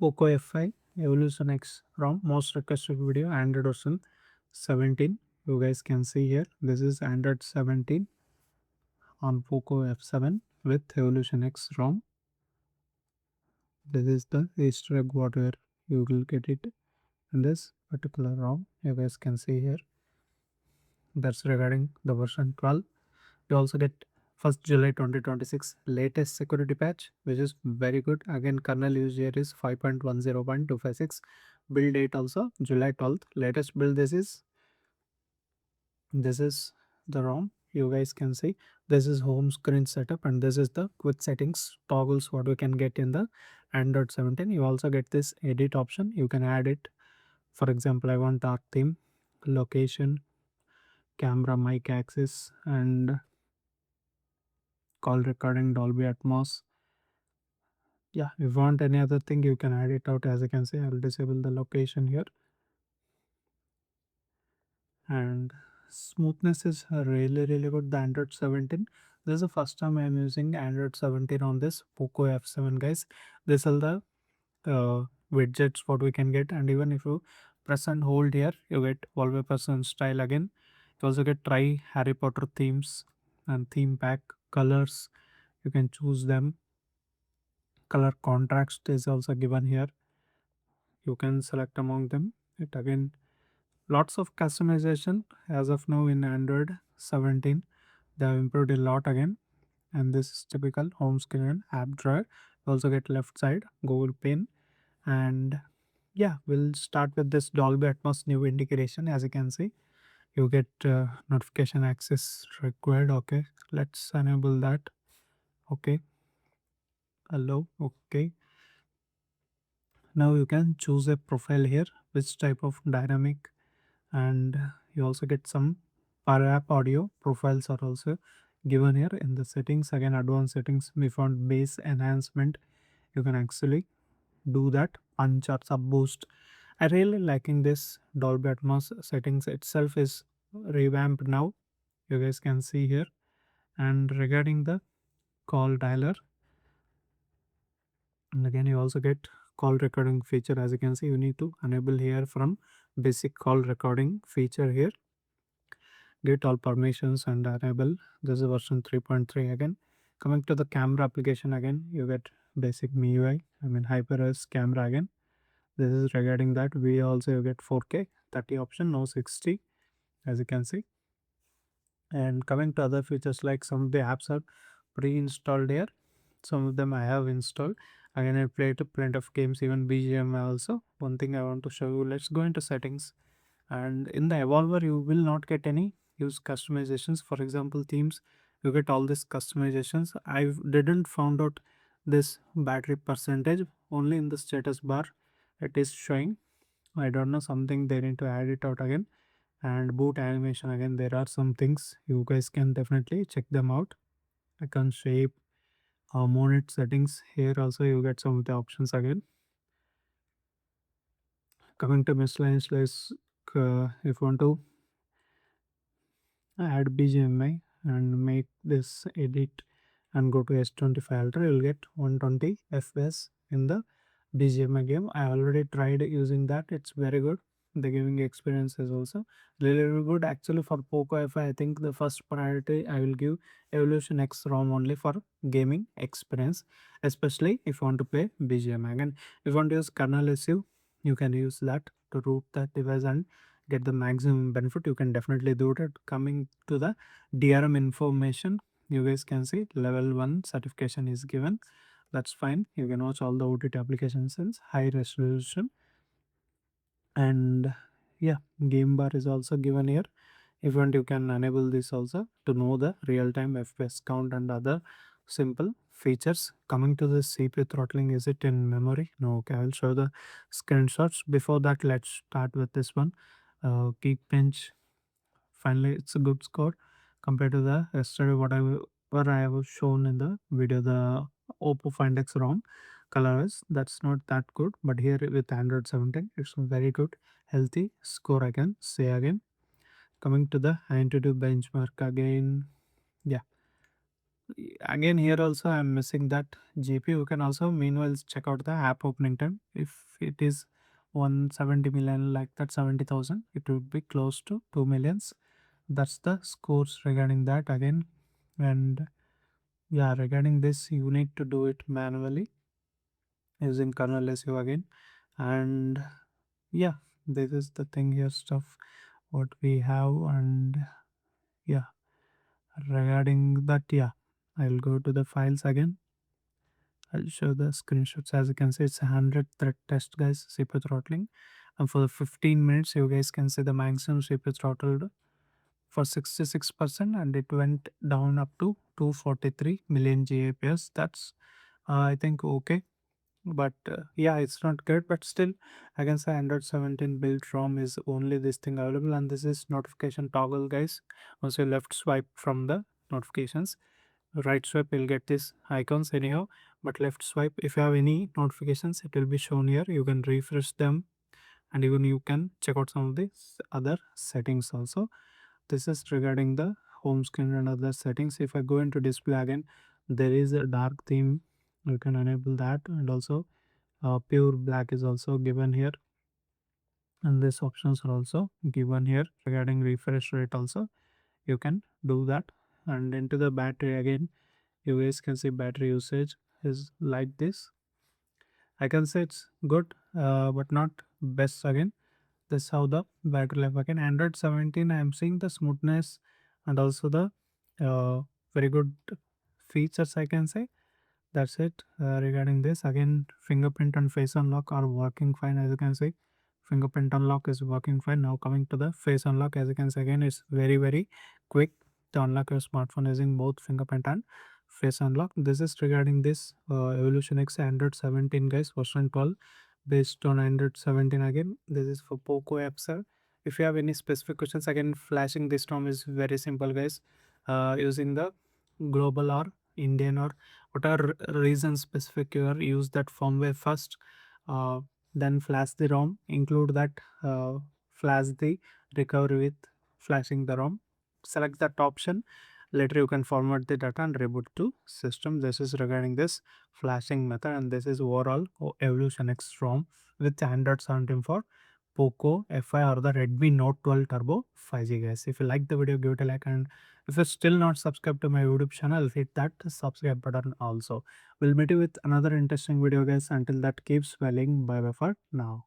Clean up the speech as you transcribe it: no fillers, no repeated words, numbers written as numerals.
POCO F5 EvolutionX ROM most requested video Android version 17. You guys can see here this is Android 17 on POCO F7 with EvolutionX ROM. This is the Easter egg whatever you will get it in this particular ROM. You guys can see here. That's regarding the version 12. You also get 1st July 2026 latest security patch, which is very good. Again, kernel use here is 5.10.256. Build date also July 12th. Latest build this is the ROM. You guys can see this is home screen setup and this is the quick settings toggles what we can get in the Android 17. You also get this edit option. You can add it. For example, I want dark theme, location, camera, mic axis, and call recording, Dolby Atmos. Yeah, if you want any other thing, you can add it out. As you can see, I'll disable the location here. And smoothness is really good. The Android 17. This is the first time I'm using Android 17 on this POCO F7, guys. This is the widgets what we can get, and even if you press and hold here, you get wallpapers and style again. You also get try Harry Potter themes and theme pack colors. You can choose them. Color contrast is also given here. You can select among them. It again lots of customization as of now in Android 17. They have improved a lot again. And this is typical home screen and app drawer. You also get left side Google Pin. And yeah, we'll start with this Dolby Atmos new integration. As you can see, you get notification access required. Okay, let's enable that. Okay, allow. Okay, now you can choose a profile here, which type of dynamic, and you also get some per app audio profiles are also given here in the settings. Again, advanced settings, we found bass enhancement. You can actually do that, punch or sub boost. I really liking this Dolby Atmos settings itself is revamped now. You guys can see here. And regarding the call dialer, and again you also get call recording feature. As you can see, you need to enable here from basic call recording feature here. Get all permissions and enable. This is version 3.3 again. Coming to the camera application, again you get basic MIUI, HyperOS camera again. This is regarding that. We also get 4K 30 option, no 60, as you can see. And coming to other features, like some of the apps are pre-installed here. Some of them I have installed. Again, I played plenty of games, even BGM also. One thing I want to show you, let's go into settings. And in the evolver, you will not get any use customizations. For example, themes, you get all these customizations. I didn't found out this battery percentage. Only in the status bar it is showing. I don't know, something they need to add it out again. And boot animation, again there are some things you guys can definitely check them out. Icon shape, monitor settings, here also you get some of the options again. Coming to miscellaneous, if you want to add BGMI and make this edit and go to S25 Ultra, you'll get 120 FPS in the BGMI game. I already tried using that. It's very good. The gaming experience is also really good. Actually, for POCO F, I think the first priority I will give EvolutionX ROM only for gaming experience, especially if you want to play BGMI. Again, if you want to use kernel issue, you can use that to root that device and get the maximum benefit. You can definitely do that. Coming to the DRM information, you guys can see level 1 certification is given. That's fine. You can watch all the OTT applications in high resolution. And yeah, game bar is also given here. If you want, you can enable this also to know the real-time FPS count and other simple features. Coming to the CPU throttling, is it in memory? No. Okay, I will show the screenshots. Before that, let's start with this one. Geekbench, finally it's a good score compared to the yesterday what I was shown in the video. The Oppo Find X ROM colors, that's not that good, but here with Android 17 it's very good, healthy score, I can say again. Coming to the Antutu benchmark again, yeah, Again, here also I'm missing that GPU. You can also meanwhile check out the app opening time. If it is 170 million, like that 70,000, it would be close to 2 millions. That's the scores regarding that again. And yeah, regarding this, you need to do it manually using kernel SU again. And yeah, this is the thing here stuff what we have. And yeah, regarding that, yeah, I'll go to the files again. I'll show the screenshots. As you can see, it's a 100 thread test, guys, CPU throttling. And for the 15 minutes, you guys can see the maximum CPU throttled for 66%, and it went down up to 243 million GAPS. That's, I think, okay. But yeah, it's not good, but still, I can say Android 17 build ROM is only this thing available, and this is notification toggle, guys. Once you left swipe from the notifications, right swipe you'll get this icons anyhow, but left swipe, if you have any notifications, it will be shown here. You can refresh them, and even you can check out some of the other settings also. This is regarding the home screen and other settings. If I go into display again, there is a dark theme, you can enable that. And also pure black is also given here, and these options are also given here. Regarding refresh rate also, you can do that. And into the battery again, you guys can see battery usage is like this. I can say it's good, but not best again. This how the battery life again. Android 17, I am seeing the smoothness and also the uh, very good features, I can say. That's it. Regarding this again, fingerprint and face unlock are working fine, as you can see. Fingerprint unlock is working fine. Now coming to the face unlock, as you can see again, it's very quick to unlock your smartphone using both fingerprint and face unlock. This is regarding this EvolutionX Android 17, guys, version 12 based on Android 17 again. This is for POCO apps, sir. If you have any specific questions, again, flashing this ROM is very simple, guys. Using the global or Indian or what are reason specific, you are use that firmware first, uh, then flash the ROM, include that flash the recovery with flashing the ROM, select that option. Later you can format the data and reboot to system. This is regarding this flashing method, and this is overall EvolutionX ROM with Android 17 for POCO Fi or the Redmi Note 12 Turbo 5G, guys. If you like the video, give it a like, and if you're still not subscribed to my YouTube channel, hit that subscribe button also. We'll meet you with another interesting video, guys. Until that, keep smiling. Bye bye for now.